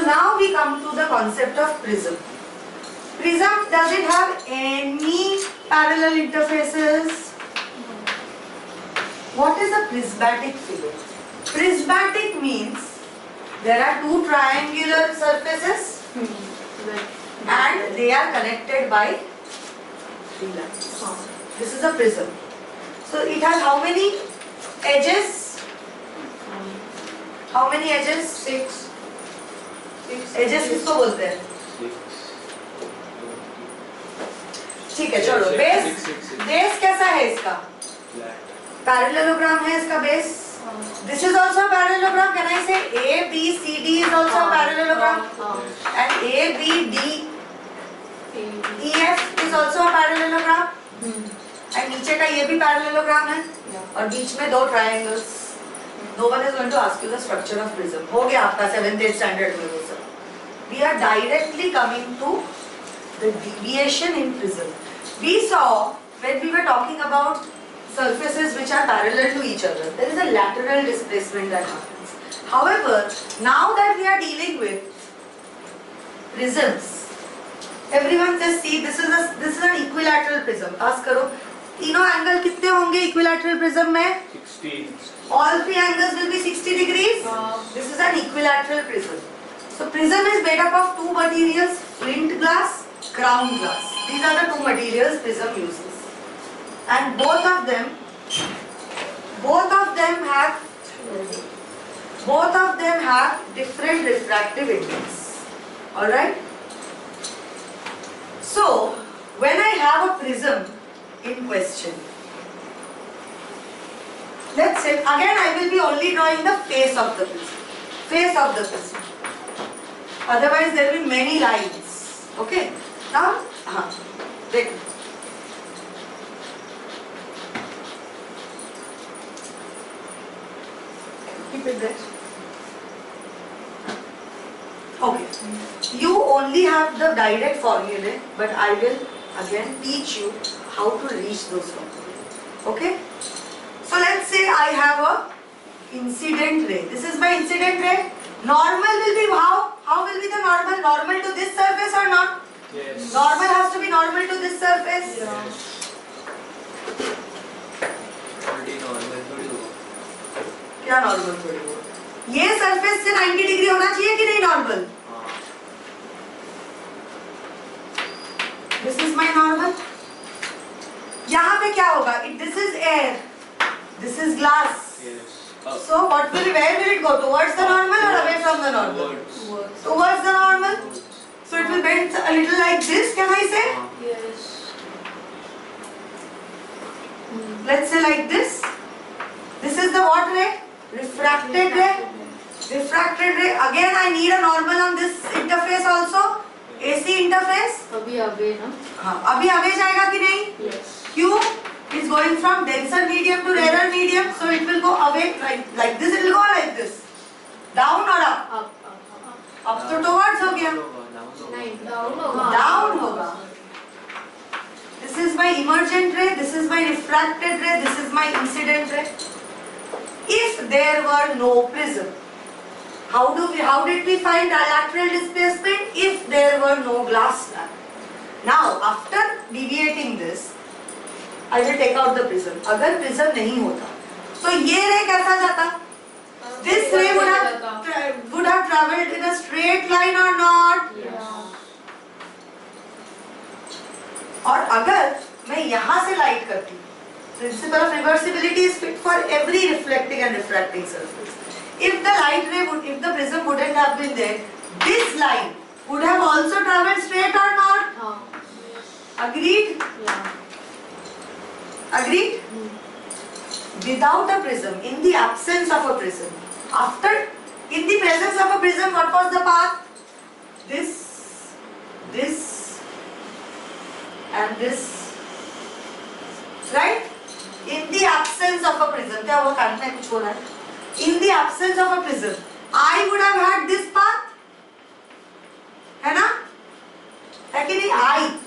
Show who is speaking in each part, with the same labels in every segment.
Speaker 1: So now we come to the concept of prism. Prism, does it have any parallel interfaces? What is a prismatic figure? Prismatic means there are two triangular surfaces and they are connected by three lines. This is a prism. So it has how many edges? How many edges? 6. Edges किसको बोलते हैं? ठीक है, चलो base कैसा है इसका? Parallelogram है इसका base. This is also a parallelogram. Can I say A, B, C, D is also a parallelogram? And A, B, D, E, F is also a parallelogram. And नीचे का ये भी parallelogram है. और बीच में दो triangles. No one is going to ask you the structure of prism. हो गया आपका 7th 8th standard में वो सब. We are directly coming to the deviation in prism. We saw when we were talking about surfaces which are parallel to each other, there is a lateral displacement that happens. However, now that we are dealing with prisms, everyone just see this is an equilateral prism. Ask करो, तीनों angle कितने होंगे equilateral prism में?
Speaker 2: 60.
Speaker 1: All three angles will be 60 degrees. This is an equilateral prism. So prism is made up of two materials: flint glass, ground glass. These are the two materials prism uses. And both of them have different refractive index. All right. So when I have a prism in question, let's say again I will be only drawing the face of the prism. Otherwise there will be many lines. Okay. Now, देखो. Keep it there. Okay. You only have the direct formulae, but I will again teach you how to reach those formulae. Okay? So let's say I have a incident ray. This is my incident ray. Normal will be how? How will be the normal? Normal to this surface or not?
Speaker 2: Yes.
Speaker 1: Normal has to be normal to this surface.
Speaker 2: Yes.
Speaker 1: क्या normal थोड़ी हो? ये surface से 90 degree होना चाहिए कि नहीं normal? This is my normal. यहाँ पे क्या होगा? This is air. This is glass.
Speaker 2: Yes.
Speaker 1: So where will it go? Towards the normal or away from the normal? Towards the normal. So it will bend a little like this. Can I say?
Speaker 3: Yes.
Speaker 1: Let's say like this. This is the what ray? Refracted ray. Refracted ray. Again I need a normal on this interface also. AC interface.
Speaker 3: अभी अबे ना?
Speaker 1: हाँ, अभी अबे जाएगा कि नहीं?
Speaker 3: Yes.
Speaker 1: Q is going from denser medium to rarer medium, so it will go away like this. It will go like this. Down or up? Up तो towards हो गया.
Speaker 3: नहीं, down होगा.
Speaker 1: Down होगा. This is my emergent ray. This is my refracted ray. This is my incident ray. If there were no prism, how did we find our lateral displacement? If there were no glass slab. Now after deviating this, I will take out the prism. अगर prism नहीं होता, तो ये ray कैसा जाता? This ray would have travelled in a straight line or not?
Speaker 3: Yeah.
Speaker 1: और अगर मैं यहाँ से light करती, principle of reversibility is fit for every reflecting and refracting surface. If the prism wouldn't have been there, this line would have also travelled straight or not? Agreed?
Speaker 3: Yeah.
Speaker 1: Agreed? Without a prism, in the absence of a prism, in the presence of a prism, what was the path? This, and this, right? In the absence of a prism, क्या हुआ कान में कुछ हो रहा है? In the absence of a prism, I would have had this path, है ना? है कि नहीं?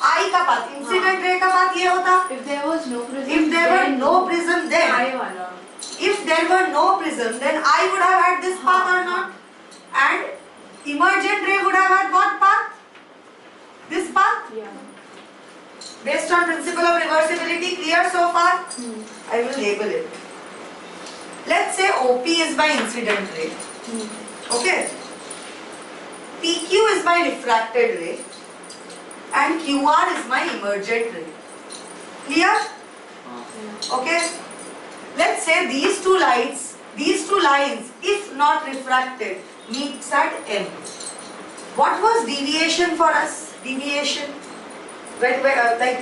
Speaker 1: I का path, incident ray का path ये होता.
Speaker 3: If there was no prism,
Speaker 1: If there were no prism, then
Speaker 3: I वाला.
Speaker 1: if there were no prism, then I would have had this path or not? And emergent ray would have had what path? This path?
Speaker 3: Yeah.
Speaker 1: Based on principle of reversibility, clear so far? I will label it. Let's say OP is my incident ray. Okay? PQ is my refracted ray and QR is my emergent ray. Clear? Okay? Let's say these two lines, if not refracted, meets at M. What was deviation for us? Deviation. Like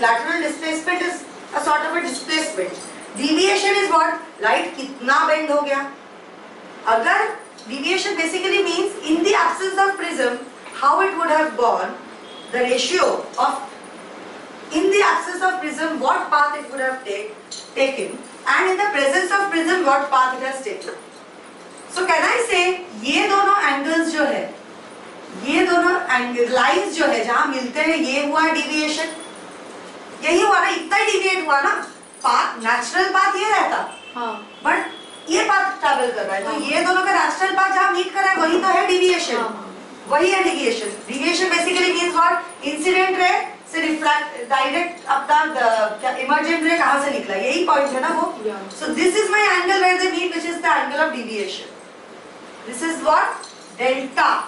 Speaker 1: lateral displacement is a sort of a displacement. Deviation is what? Light कितना bend हो गया? अगर deviation basically means in the absence of prism, how it would have gone, the ratio of in the absence of prism, what path it would have taken, and in the presence of prism, what path it has taken. So can I say ये दोनों angles जो है, ये दोनों lines जो है जहाँ मिलते हैं, ये हुआ deviation, यही हुआ ना, इतना ही deviate हुआ ना, path natural path ये रहता, but ये path travel कर रहा है, तो ये दोनों का natural path जहाँ meet कर रहा है, वही तो है deviation, वही है deviation. Deviation basically means what? Incident ray से refract direct अपना emergent ray कहाँ से निकला, यही point है ना वो. So this is my angle where they meet, which is the angle of deviation. This is what? Delta.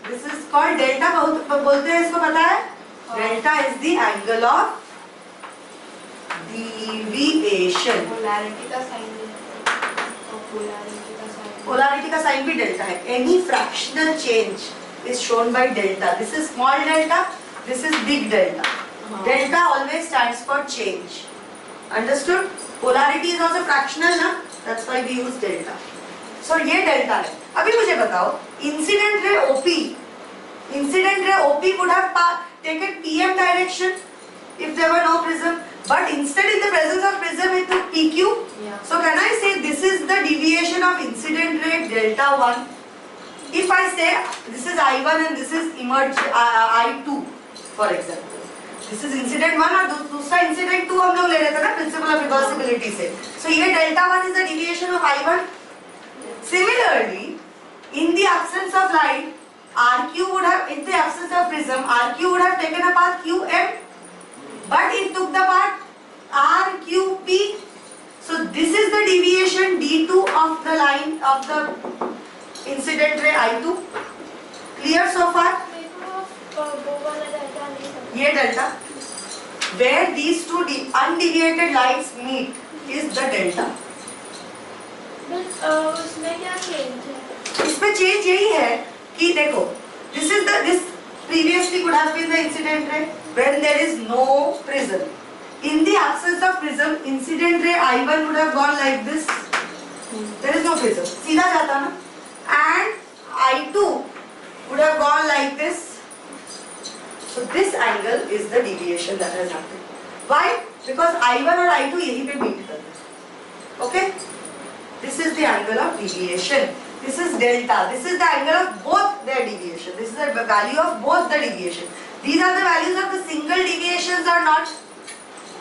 Speaker 1: This is called delta. बहुत बोलते हैं इसको, पता है? Delta is the angle of deviation.
Speaker 3: Polarity का sign भी है.
Speaker 1: Polarity का sign भी delta है. Any fractional change is shown by delta. This is small delta. This is big delta. Delta always stands for change. Understood? Polarity is also fractional ना? That's why we use delta. So ये delta है. अभी मुझे बताओ, incident ray OP would have taken PM direction if there were no prism, but instead in the presence of prism it took PQ. So can I say this is the deviation of incident ray delta 1? If I say this is I1 and this is I2, for example, this is incident 1 और दूसरा incident 2 हम लोग ले रहे थे ना principle of reversibility से. So ये delta 1 is the deviation of I1. Similarly, in the absence of light, RQ would have, in the absence of prism, RQ would have taken a path QM, but it took the path RQP. So this is the deviation D2 of the line of the incident ray I2. Clear so far? ये delta, where these two undeviated lines meet, is the delta.
Speaker 2: उसमें क्या change है?
Speaker 1: इसमें change यही है कि देखो, this previously could have been the incident ray when there is no prism. In the absence of prism, incident ray I1 would have gone like this. There is no prism, सीधा जाता ना, and I2 would have gone like this. So this angle is the deviation that has happened. Why? Because I1 और I2 यहीं पे meet कर रहे हैं. Okay? This is the angle of deviation. This is delta. This is the angle of both their deviation. This is the value of both the deviation. These are the values of the single deviations or not?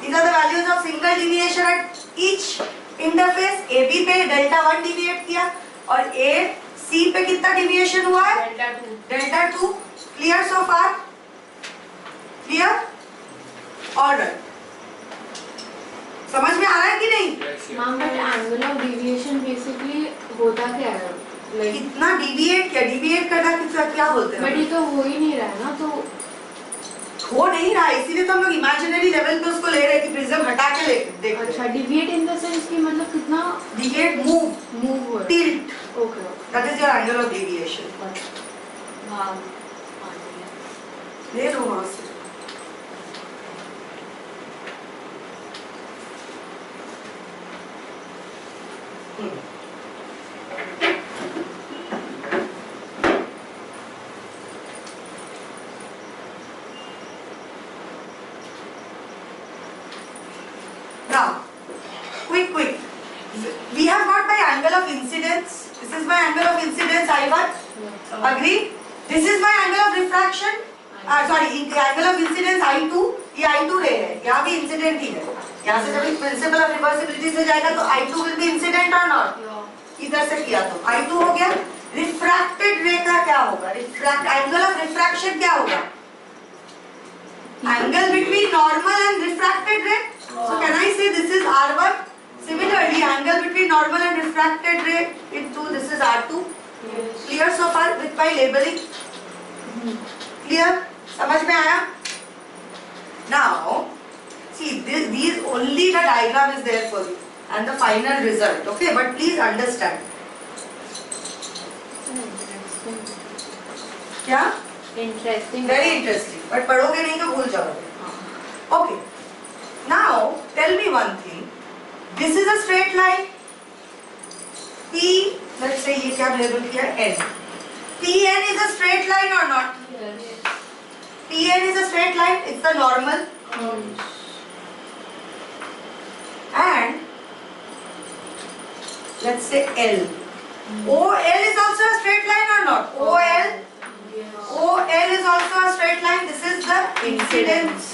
Speaker 1: These are the values of single deviation at each interface. AB पे delta 1 deviate किया और AC पे कितना deviation हुआ है? Delta 2. Clear so far? Clear? All right. समझ में आ रहा है कि नहीं?
Speaker 3: Ma'am but angle of deviation basically होता क्या है? लाइक
Speaker 1: कितना डिविएट करना क्या बोलते हैं?
Speaker 3: बट ये तो हो ही नहीं रहा है ना, तो
Speaker 1: हो नहीं रहा है, इसीलिए तो हम लोग इमेजिनरी लेवल पे उसको ले रहे हैं कि प्रिज्म हटा के देखते हैं.
Speaker 3: अच्छा, डिविएट इन द सेंस कि मतलब कितना
Speaker 1: deviate, move, tilt.
Speaker 3: Okay,
Speaker 1: that is your angle of deviation.
Speaker 3: हाँ
Speaker 1: ले लो वहां से. Now, quick. We have got my angle of incidence. This is my angle of incidence I1. Agree? This is my angle of refraction. Angle of incidence I2. ये I2 रे है. यहाँ भी incident ही है. यहाँ से जब principle of reversibility से जाएगा तो I2 will be incident or not? इधर से किया तो I2 हो गया. रिफ्रैक्टेड रे का क्या होगा? एंगल ऑफ रिफ्रैक्शन क्या होगा? Angle between normal and refracted रे. So can I say this is R1? Similarly, angle between normal and refracted ray into this is R2.
Speaker 3: Yes.
Speaker 1: Clear so far with my labeling? Clear? समझ में आया? Now, see these only the diagram is there for you and the final result. Okay, but please understand. क्या?
Speaker 3: Interesting.
Speaker 1: Very interesting. But पढ़ोगे नहीं तो भूल जाओगे. Okay. Now tell me one thing. This is a straight line. P, let's say ये क्या label किया N. PN is a straight line or not?
Speaker 3: Yes.
Speaker 1: PN is a straight line. It's the normal. And let's say L. OL is also a straight line or not? OL.
Speaker 3: Yes.
Speaker 1: OL is also a straight line. This is the incidence.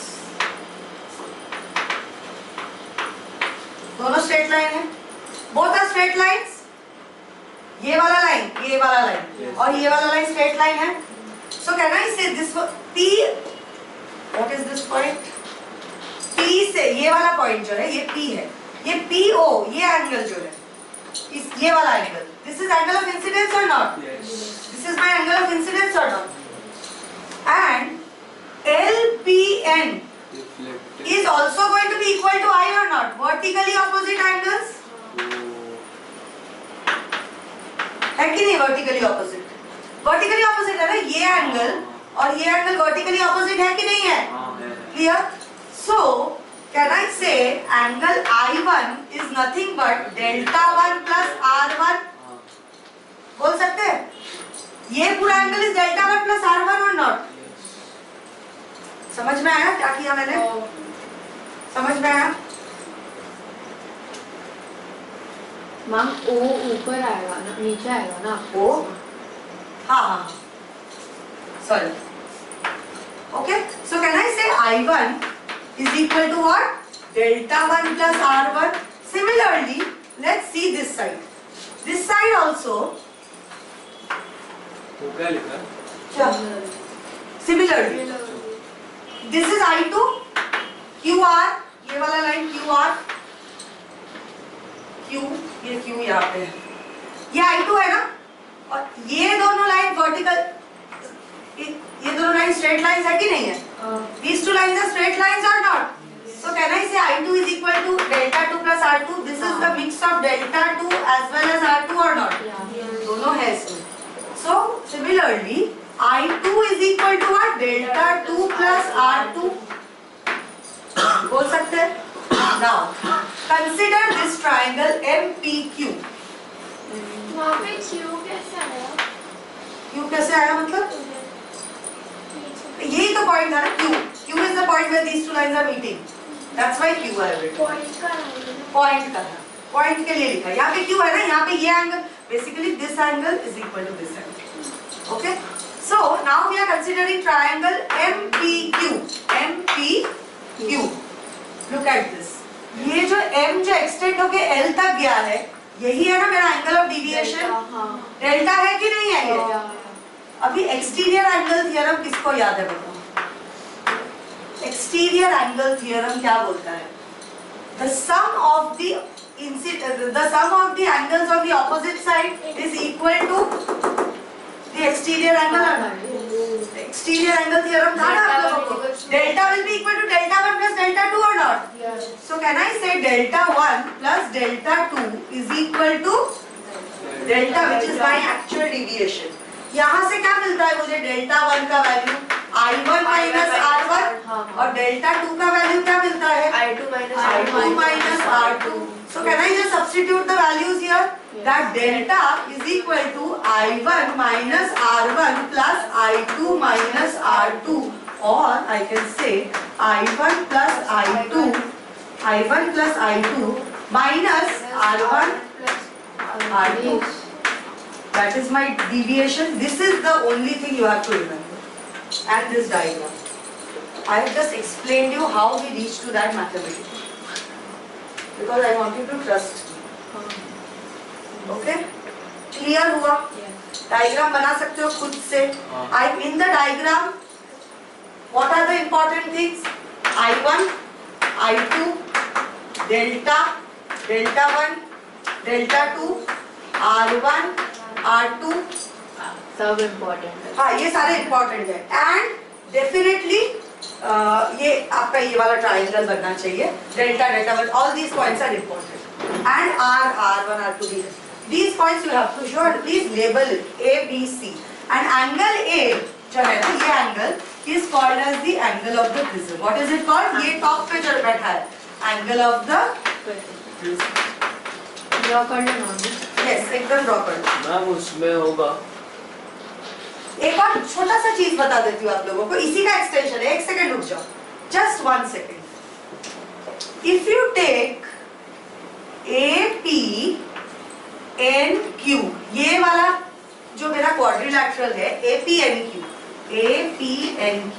Speaker 1: दोनों straight line है. Both are straight lines. ये वाला line और ये वाला line straight line है. So can I से this P, what is this point? P से ये वाला पॉइंट जो है ये P है. ये PO, ये एंगल जो है ये वाला angle, this is angle of incidence or not? This is my angle of incidence or not? And LPN is also going to be equal to I or not? Vertically opposite angles? है कि नहीं vertically opposite? Vertically opposite है ना ये angle और ये angle vertically opposite है कि नहीं है? Clear? So can I say angle I1 is nothing but delta 1 plus R1? बोल सकते हैं? ये पूरा angle is delta 1 plus R1 or not? समझ में आया क्या किया मैंने? समझ में आया?
Speaker 3: मैम O ऊपर आएगा ना, नीचे आएगा ना?
Speaker 1: O? हाँ. Sorry. Okay. So can I say I1 is equal to what? Delta 1 plus R1. Similarly, let's see this side. This side also.
Speaker 4: वो क्या लिखा?
Speaker 1: क्या? Similarly. This is I2. QR, ये वाला लाइन QR, Q, ये Q यहाँ पे है, ये I2 है ना, और ये दोनों लाइन वर्टिकल, ये दोनों लाइन स्ट्रेट लाइंस है कि नहीं है? These two lines are straight lines or not? So can I say I2 is equal to delta 2 plus R2? This is the mix of delta 2 as well as R2 or not? दोनों है इसमें. So similarly, I2 is equal to what? Delta 2 plus R2. बोल सकते हैं? Now, consider this triangle MPQ.
Speaker 2: वहाँ पे Q कैसे आया?
Speaker 1: Q कैसे आया मतलब? यही तो पॉइंट था ना Q. Q is the point where these two lines are meeting. That's why Q I have written.
Speaker 2: Point का है.
Speaker 1: पॉइंट का है. पॉइंट के लिए लिखा. यहाँ पे Q है ना, यहाँ पे ये angle. Basically, this angle is equal to this angle. Okay? So now we are considering triangle MPQ. MPQ. Look at this. ये जो M जो एक्सटेंड होके L तक गया है, यही है ना मेरा एंगल ऑफ डिविएशन. डेल्टा है कि नहीं है ये? अभी एक्सटीरियर एंगल थ्योरम किसको याद है बताओ? एक्सटीरियर एंगल थ्योरम क्या बोलता है? The sum of the angles on the opposite side is equal to the exterior angle. Exterior angle theorem था ना आप लोगों को? Delta will be equal to delta 1 plus delta 2 or not?
Speaker 3: Yes.
Speaker 1: So can I say delta 1 plus delta 2 is equal to delta which is my actual deviation. यहाँ से क्या मिलता है मुझे? डेल्टा 1 का वैल्यू I1 minus R1 और delta 2 का value क्या मिलता है? I2 minus R2. So can I just substitute the values here? That delta is equal to I1 minus R1 plus I2 minus R2, or I can say I1 plus I2 minus R1 R2. That is my deviation. This is the only thing you have to remember. And this diagram. I have just explained you how we reached to that mathematically. Because I want you to trust me. Okay? Clear हुआ?
Speaker 3: Yes.
Speaker 1: Diagram बना सकते हो खुद से। I in the diagram what are the important things, I1, I2, delta, delta 1, delta 2, R1, R2,
Speaker 3: सब important है।
Speaker 1: हाँ ये सारे इंपॉर्टेंट है। एंड डेफिनेटली ये आपका ये वाला ट्राइंगल बनना चाहिए, delta delta 1, all these points are important. And R1, R2, these points you have to show and please label it A, B, C. And angle A जो है ना, ये angle is called as the angle of the prism. What is it called? ये top पे चढ़ बैठा है, angle of the
Speaker 3: draw कर लो ना।
Speaker 1: yes, एकदम ड्रॉ कर लो।
Speaker 4: मैम उसमें होगा।
Speaker 1: एक और छोटा सा चीज बता देती हूँ आप लोगों को, इसी का एक्सटेंशन है। एक सेकंड रुक जाओ, just 1 second. If you take AP NQ, ये वाला जो मेरा क्वाड्रिलैटरल है APNQ, APNQ,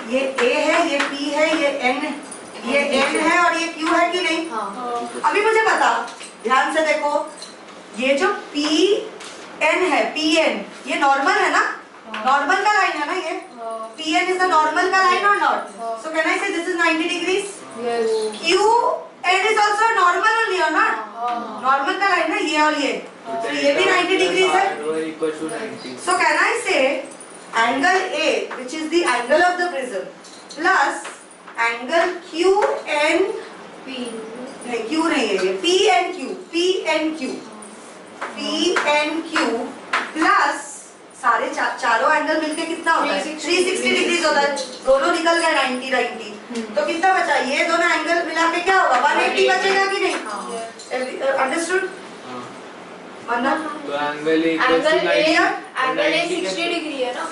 Speaker 1: ये A है, ये P है, ये N है और ये Q है कि नहीं?
Speaker 3: हाँ।
Speaker 1: अभी मुझे बता, ध्यान से देखो, ये जो PN है, PN ये नॉर्मल है ना, नॉर्मल का लाइन है ना ये, PN इज द नॉर्मल का लाइन और नॉट, सो कैन आई से this is 90 degrees?
Speaker 3: Yes.
Speaker 1: QN is also normal only or not? Normal का लाइन है ये और ये, तो ये भी 90 डिग्रीज है। So can I say angle A, which is the angle of the prism, plus angle QN, नहीं Q नहीं है ये, PNQ plus सारे चारों एंगल मिलके कितना होता है? 360 डिग्रीज होता है। दोनों निकल गए 90, तो कितना बचा? ये दोनों एंगल मिला के क्या होगा? 180 बचेगा कि नहीं? अंडरस्टूड? वरना
Speaker 4: तो एंगल
Speaker 2: एंगल ए 60 डिग्री है ना।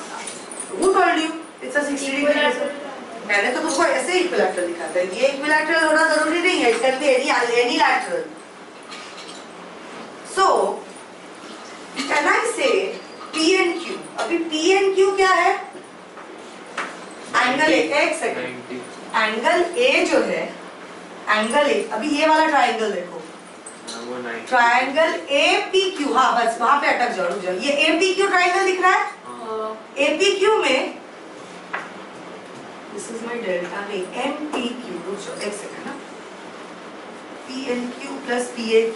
Speaker 1: Who told you? It's a 60 degree. मैंने तो तुमको ऐसे इक्विलैटरल दिखाता है। ये इक्विलैटरल होना जरूरी नहीं है, it can be any lateral. So can I say PNQ? अभी PNQ क्या है? एंगल A, एक सेकंड, एंगल A जो है, एंगल A, अभी ये वाला ट्राइंगल देखो, ट्राइंगल APQ, हाँ बस वहां पे अटक जाओ। ये APQ ट्राइंगल दिख रहा है? APQ में दिस इज माय डेल्टा नहीं, MPQ, एक सेकंड ना, PNQ plus PAQ,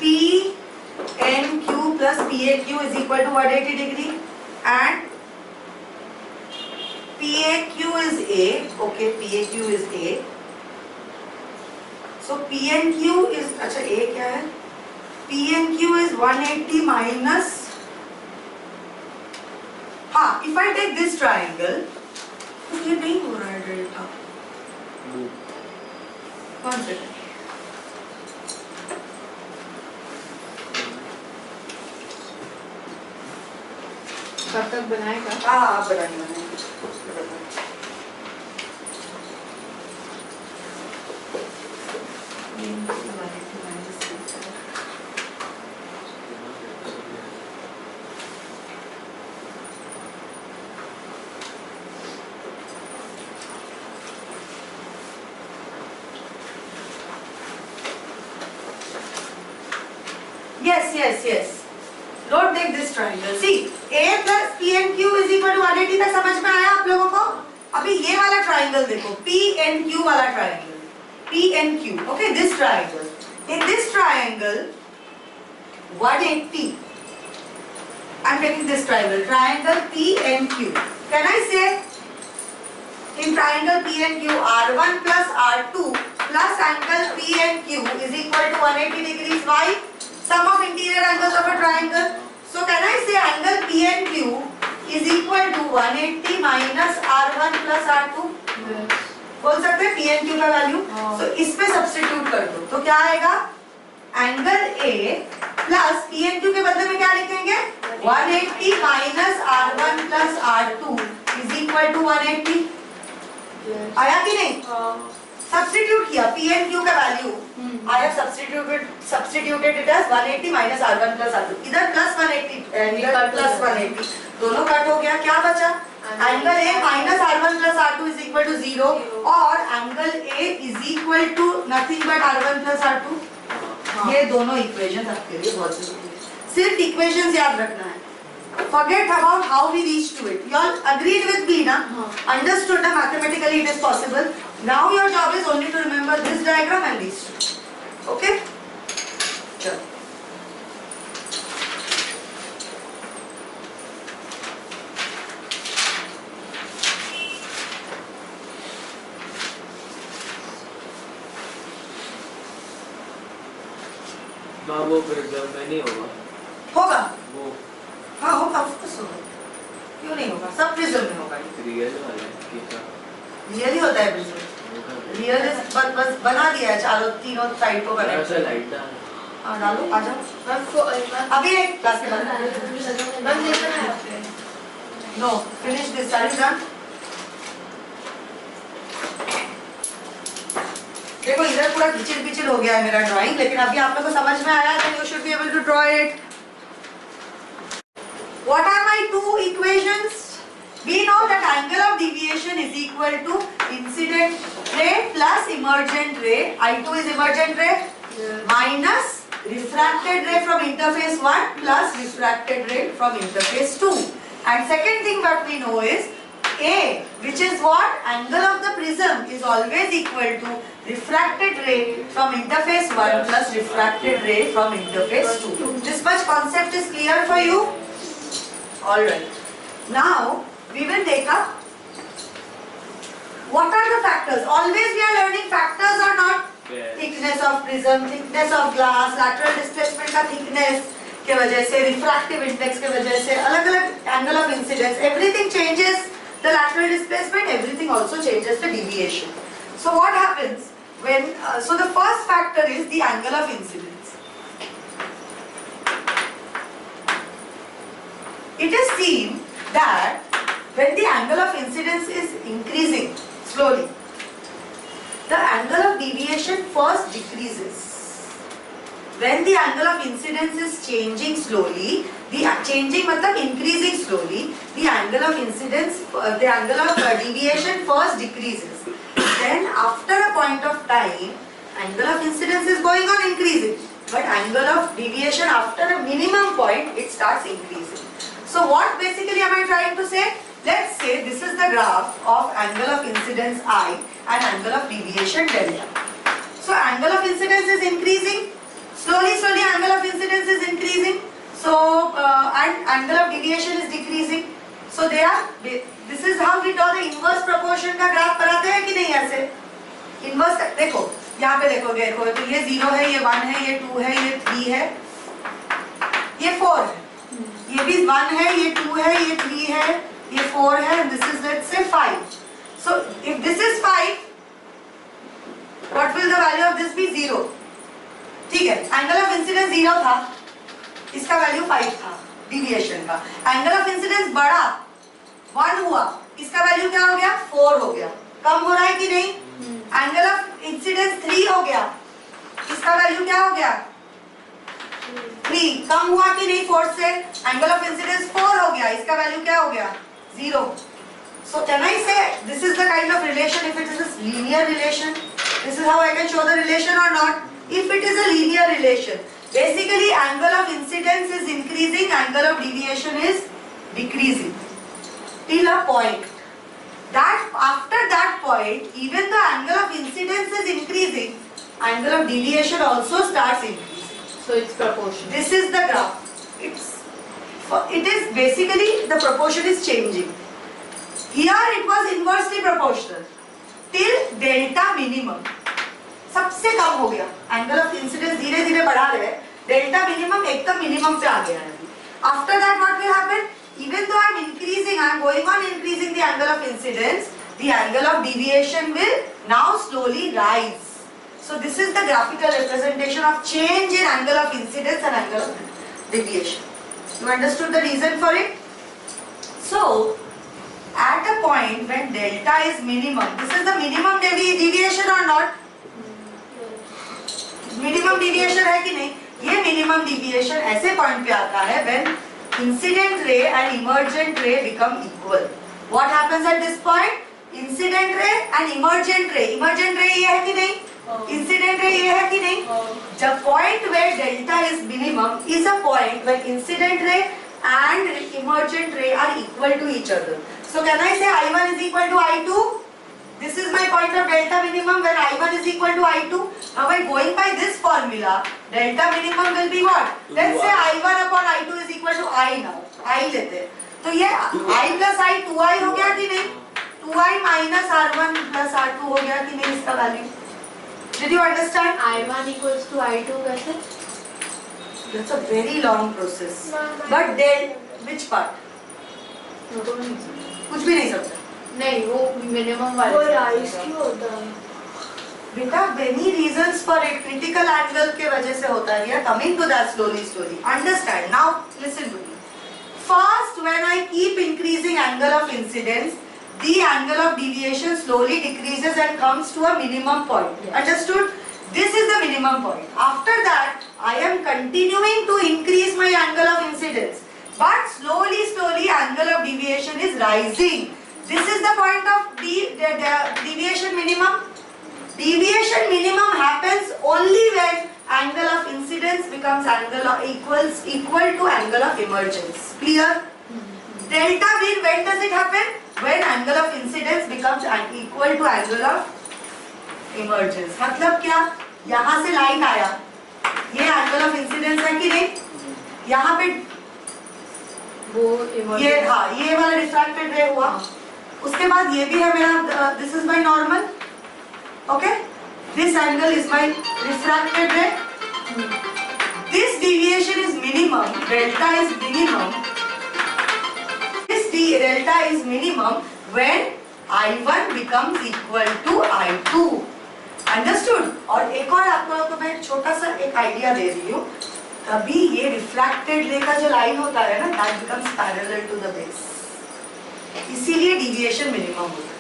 Speaker 1: PNQ plus PAQ is equal to 180 degree and PAQ is A, okay, PAQ is A, so PNQ is, अच्छा A क्या है? PNQ is 180 minus, हाँ, if I take this triangle, तो ये नहीं हो रहा है डेल्टा, 1 second,
Speaker 3: कब तक बनाएगा?
Speaker 1: हाँ आप बनाइए। Yes. Don't take this triangle. See, A plus PNQ is equal to 180 तक समझ में आया आप लोगों को? अभी ये वाला ट्राइंगल देखो, PNQ वाला triangle, PNQ, okay, this triangle. In this triangle, 180. I'm taking this triangle PNQ. Can I say in triangle PNQ R1 plus R2 plus angle PNQ is equal to 180 degrees? Why? Sum of interior angles of a triangle. So can I say angle PNQ is equal to 180 minus R1 plus R2? बोल सकते हैं PNQ का value? So इस पे substitute कर दो, तो क्या आएगा? एंगल A प्लस PNQ के बदले में क्या लिखेंगे? 180 minus R1 plus R2 is equal to 180. आया कि नहीं? सब्स्टिट्यूट किया PNQ का value, I have substituted it as 180 minus R1 plus R2. इधर plus 180 इधर plus 180, दोनों कट हो गया, क्या बचा? Angle A minus R1 plus R2 is equal to 0 और angle A is equal to nothing but R1 plus R2. ये दोनों इक्वेशन आपके लिए बहुत जरूरी है, सिर्फ इक्वेशंस याद रखना है, Forget about how we reached to it. You all agreed with me, na? Understood that mathematically it is possible. Now your job is only to remember this diagram and these two. Okay? Sure.
Speaker 4: वो prism में नहीं होगा
Speaker 1: होगा?
Speaker 4: वो
Speaker 1: हाँ होगा, of course होगा। क्यों नहीं होगा? सब प्रिज्म में होगा।
Speaker 4: रियल वाला है कि क्या
Speaker 1: रियल ही होता है प्रिज्म। रियल बस बना दिया है चारों तीनों साइड को कनेक्ट।
Speaker 4: ऐसा लाइट डाल
Speaker 1: हाँ डालो, आ जाओ। अभी एक क्लास के बाद।
Speaker 2: मैम देखना है आपके।
Speaker 1: नो, फिनिश दिस सारी डन। देखो इधर पूरा खिचड़ पिचड़ हो गया है मेरा ड्राइंग, लेकिन अभी आप लोगों को समझ में आया then you should be able to draw it. What are my two equations? We know that angle of deviation is equal to incident ray plus emergent ray. I2 is emergent ray minus refracted ray from interface 1 plus refracted ray from interface 2. And second thing what we know is A, which is what? Angle of the prism is always equal to refracted ray from interface 1 plus refracted ray from interface 2. This much concept is clear for you? Alright. Now, we will take up what are the factors? Always we are learning factors or not?
Speaker 4: Yes.
Speaker 1: Thickness of prism, thickness of glass, lateral displacement का thickness के वजह से, refractive index के वजह से, अलग-अलग angle of incidence, everything changes the lateral displacement, everything also changes the deviation. So what happens when, so the first factor is the angle of incidence. It is seen that when the angle of incidence is increasing slowly, the angle of deviation first decreases. When the angle of incidence is changing slowly, the changing matlab increasing slowly, the angle of incidence, the angle of deviation first decreases. Then after a point of time, angle of incidence is going on increasing, but angle of deviation after a minimum point, it starts increasing. So what basically am I trying to say? Let's say this is the graph of angle of incidence I and angle of deviation delta. So angle of incidence is increasing. Slowly angle of incidence is increasing. So and angle of deviation is decreasing. So they are. This is how we draw the inverse proportion का graph बनाते हैं कि नहीं ऐसे? Inverse देखो यहाँ पे देखोगे तो ये 0 है, ये 1 है, ये 2 है, ये 3 है, ये 4 है, ये भी 1 है, ये 2 है, ये 3 है, ये 4 है, and this is let's say 5. So if this is 5, what will the value of this be? 0. ठीक है, एंगल ऑफ इंसिडेंस 0 था, इसका वैल्यू 5 था डिविएशन का. एंगल ऑफ इंसिडेंस बढ़ा 1 हुआ, इसका वैल्यू क्या हो गया? 4 हो गया. कम हो रहा है कि नहीं? एंगल ऑफ इंसिडेंस 3 हो गया, इसका वैल्यू क्या हो गया? 3. कम हुआ कि नहीं 4 से? एंगल ऑफ इंसिडेंस 4 हो गया, इसका वैल्यू क्या हो गया? 0. So can I say this is the kind of relation if it is a linear relation? This is how I can show the relation or not? If it is a linear relation, basically angle of incidence is increasing, angle of deviation is decreasing till a point. That after that point, even the angle of incidence is increasing, angle of deviation also starts increasing.
Speaker 3: So it's proportional.
Speaker 1: This is the graph. It is basically the proportion is changing. Here it was inversely proportional till delta minimum. सबसे कम हो गया, angle of incidence धीरे धीरे बढ़ा रहे हैं, delta minimum एकदम minimum पे आ गया है. After that what will happen? Even though I am increasing, I am going on increasing the angle of incidence, the angle of deviation will now slowly rise. So this is the graphical representation of change in angle of incidence and angle of deviation. You understood the reason for it? So at a point when delta is minimum, this is the minimum deviation or not? Minimum deviation है कि नहीं? ये minimum deviation ऐसे point पे आता है when incident ray and emergent ray become equal. What happens at this point? Incident ray and emergent ray. Emergent ray ये है कि नहीं? Incident ray ये है कि नहीं? The point where delta is minimum is a point when incident ray and emergent ray are equal to each other. So can I say I1 is equal to I2? This is my point of delta minimum when I1 is equal to I2. Now by going by this formula, delta minimum will be what? Let's say I1 upon I2 is equal to I now. I लेते हैं. तो ये I plus I 2I हो गया कि नहीं? 2I minus R1 plus R2 हो गया कि नहीं इसका value? Did you understand?
Speaker 3: I1 equals to I2 कैसे?
Speaker 1: That's a very long process. But then which part?
Speaker 3: वो तो नहीं समझा.
Speaker 1: कुछ भी नहीं समझा.
Speaker 3: नहीं वो मिनिमम वाले
Speaker 2: वो
Speaker 3: से
Speaker 2: राइस
Speaker 3: समझा.
Speaker 2: क्यों होता है?
Speaker 1: बेटा many reasons for it. Critical angle के वजह से होता है. We are coming to that slowly. Understand? Now listen to me. First, when I keep increasing angle of incidence, the angle of deviation slowly decreases and comes to a minimum point.
Speaker 3: Yes.
Speaker 1: Understood? This is the minimum point. After that, I am continuing to increase my angle of incidence. But slowly angle of deviation is rising. This is the point of deviation minimum. Deviation minimum happens only when angle of incidence becomes equal to angle of emergence. Clear? Delta mean when does it happen? When angle of incidence becomes equal to angle of emergence. मतलब क्या? यहाँ से line आया, ये angle of incidence है कि नहीं? यहाँ पे
Speaker 3: वो
Speaker 1: ये हाँ ये वाला refracted ray हुआ, उसके बाद ये भी है मेरा this is my normal, okay? This angle is my refracted ray. This deviation is minimum, delta is minimum. This delta is minimum when I1 becomes equal to I2. Understood? और एक और आप लोगों को मैं छोटा सा एक आइडिया दे रही हूँ. तभी ये रिफ्रैक्टेड रे का जो लाइन होता है ना, that becomes parallel to the base. इसीलिए deviation minimum होता है.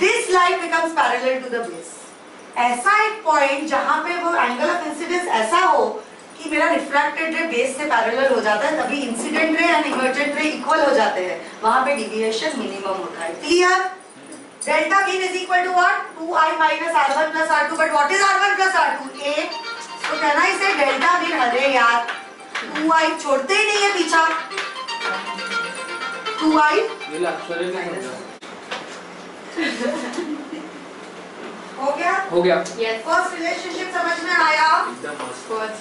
Speaker 1: This line becomes parallel to the base. ऐसा एक पॉइंट जहाँ पे वो एंगल ऑफ इंसिडेंस ऐसा हो कि मेरा रिफ्रैक्टेड रे बेस से पैरेलल हो जाता है, तभी इंसिडेंट रे एंड इमर्जेंट रे इक्वल हो जाते हैं. वहाँ पे डिविएशन मिनिमम होता है. Clear? Delta mean is equal to what? 2I minus R1 plus R2. But what is R1 plus R2? A. तो can I say delta mean, अरे यार 2I छोड़ते ही नहीं है पीछा. 2I
Speaker 4: ये अक्षर नहीं समझा.
Speaker 1: हो गया?
Speaker 4: हो गया.
Speaker 3: Yes.
Speaker 1: फर्स्ट रिलेशनशिप समझ में आया?
Speaker 4: एकदम मस्त.
Speaker 3: First.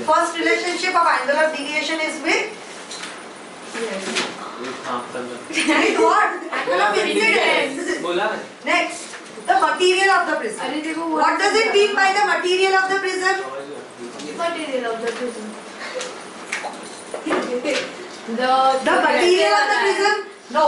Speaker 1: First relationship of angle of deviation is with
Speaker 3: Yes.
Speaker 4: हाँ समझा.
Speaker 1: with what? Angle of incidence.
Speaker 4: बोला ना.
Speaker 1: Next, the material of the prism.
Speaker 3: अरे देखो
Speaker 1: What does it mean by the material of the prism?
Speaker 3: Material of the prism.
Speaker 1: The material of the prism, no,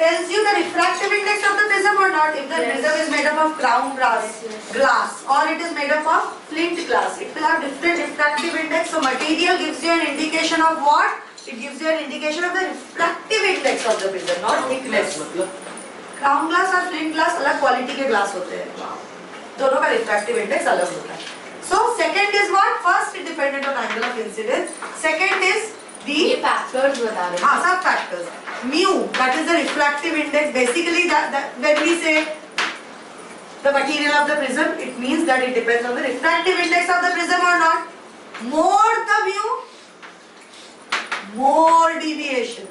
Speaker 1: tells you the refractive index of the prism or not. If the
Speaker 3: Yes.
Speaker 1: prism is made up of crown glass or it is made up of flint glass, it will have different refractive index. So material gives you an indication of what? It gives you an indication of the refractive index of the prism, not thickness.
Speaker 4: मतलब
Speaker 1: crown glass और flint glass अलग quality के glass होते हैं, दोनों का refractive index अलग होता है. So second is what? First it dependent on angle of incidence. Second is the
Speaker 3: ये फैक्टर्स बता रहे हैं.
Speaker 1: हाँ सब factors. Mu, that is the refractive index. Basically when we say the material of the prism, it means that it depends on the refractive index of the prism or not. More the mu, more deviation.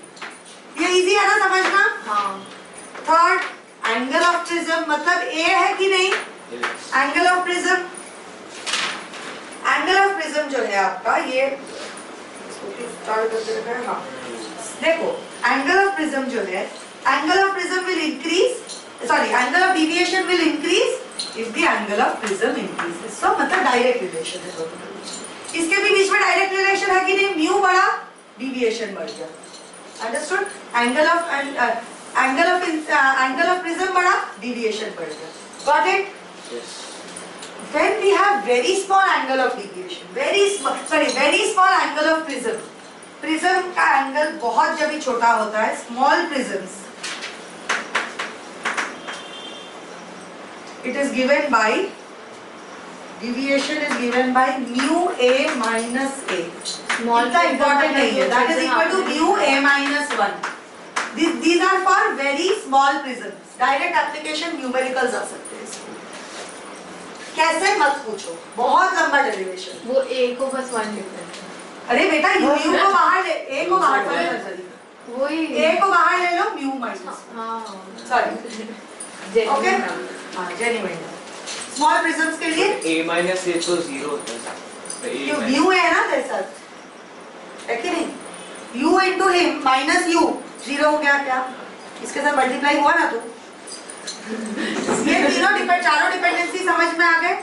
Speaker 1: ये easy है ना समझना?
Speaker 3: हाँ.
Speaker 1: Third, angle of prism मतलब ए है कि नहीं? Angle of prism, angle of prism जो है आपका ये हाँ. देखो एंगल ऑफ प्रिज्म जो है, angle of prism will increase, sorry angle of deviation will increase if the angle of prism increases. So मतलब डायरेक्ट रिलेशन है दोनों के बीच. इसके भी बीच में डायरेक्ट रिलेशन है कि नहीं? म्यू बढ़ा, डिविएशन बढ़ गया. अंडरस्टूड? एंगल ऑफ प्रिज्म बढ़ा, डिविएशन बढ़ गया. Got it? When we have very small angle of deviation, very small angle of prism. Prism का एंगल बहुत जब भी छोटा होता है, small prisms, it is given by, deviation is given by mu a minus a.
Speaker 3: Small
Speaker 1: इतना important नहीं है. That is equal to mu a minus 1. These are for very small prisms. Direct application numericals आ सकते हैं इसमें. कैसे मत पूछो, बहुत लंबा डेरिवेशन.
Speaker 3: वो ए को बस 1 डिफरेंस.
Speaker 1: अरे बेटा यू को बाहर ले, ए को बाहर ले,
Speaker 3: वही
Speaker 1: ए को बाहर ले लो, म्यू माइनस,
Speaker 3: हाँ
Speaker 1: सॉरी, ओके, हाँ जेन्युइन। स्मॉल प्रिज्म्स के लिए
Speaker 4: a माइनस ए तो 0 होता है।
Speaker 1: क्यों म्यू है ना तेरे साथ, है कि नहीं? u into him minus you 0 हो गया क्या? इसके साथ मल्टीप्लाई हुआ ना तू? ये तीनों चारों डिपेंडेंसी समझ में आ गए?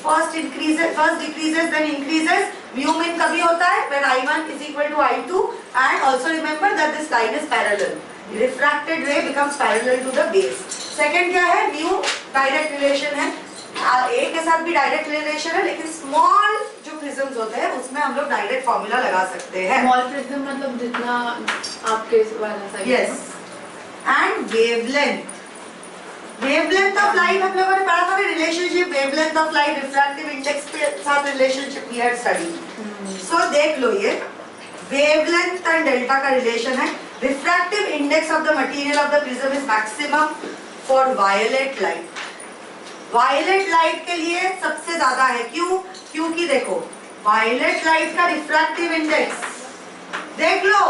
Speaker 1: First increases, first decreases, then increases. Mu mean कभी होता है when I1 is equal to I2, and also remember that this line is parallel. Refracted ray becomes parallel to the base. Second क्या है? Mu direct relation है, ए के साथ भी direct relation है, लेकिन स्मॉल जो प्रिज्म्स होते हैं उसमें हम लोग डायरेक्ट फॉर्मूला लगा सकते हैं।
Speaker 3: स्मॉल प्रिज्म मतलब जितना आपके वाला size.
Speaker 1: Yes, and wavelength, wavelength of light हम लोगों ने पढ़ा था ना, relationship wavelength of light refractive index के साथ रिलेशनशिप वी हैड स्टडी। सो देख लो, ये वेवलेंथ एंड डेल्टा का रिलेशन है। Refractive index of the material of the prism is maximum for violet light. Violet light के लिए सबसे ज्यादा है, क्यों? क्योंकि देखो वायलेट लाइट का रिफ्रैक्टिव इंडेक्स देख लो,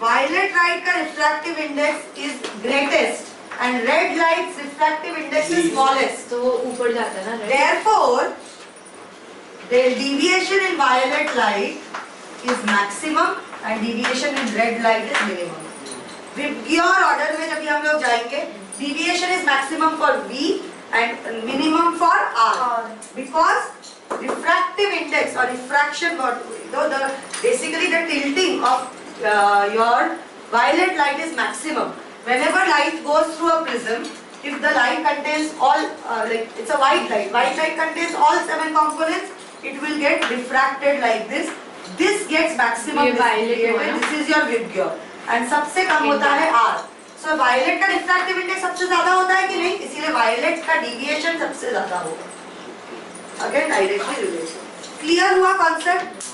Speaker 1: वायलेट लाइट का refractive index is greatest and red light's refractive index is smallest,
Speaker 3: तो वो ऊपर जाता है ना।
Speaker 1: therefore the deviation in violet light is maximum and deviation in red light is minimum. Vibgyor order में जब हम लोग जाएंगे, deviation is maximum for V and minimum for R, because refractive index or refraction, basically the tilting of your violet light is maximum. Whenever light goes through a prism, if the light contains all, like it's a white light contains all 7 components, it will get refracted like this. This gets maximum distributed. This is your Vibgyor, and सबसे कम होता है R. So violet का refractive index सबसे ज्यादा होता है कि नहीं? इसीलिए violet का deviation सबसे ज्यादा होगा. Again directly relation. Clear हुआ concept?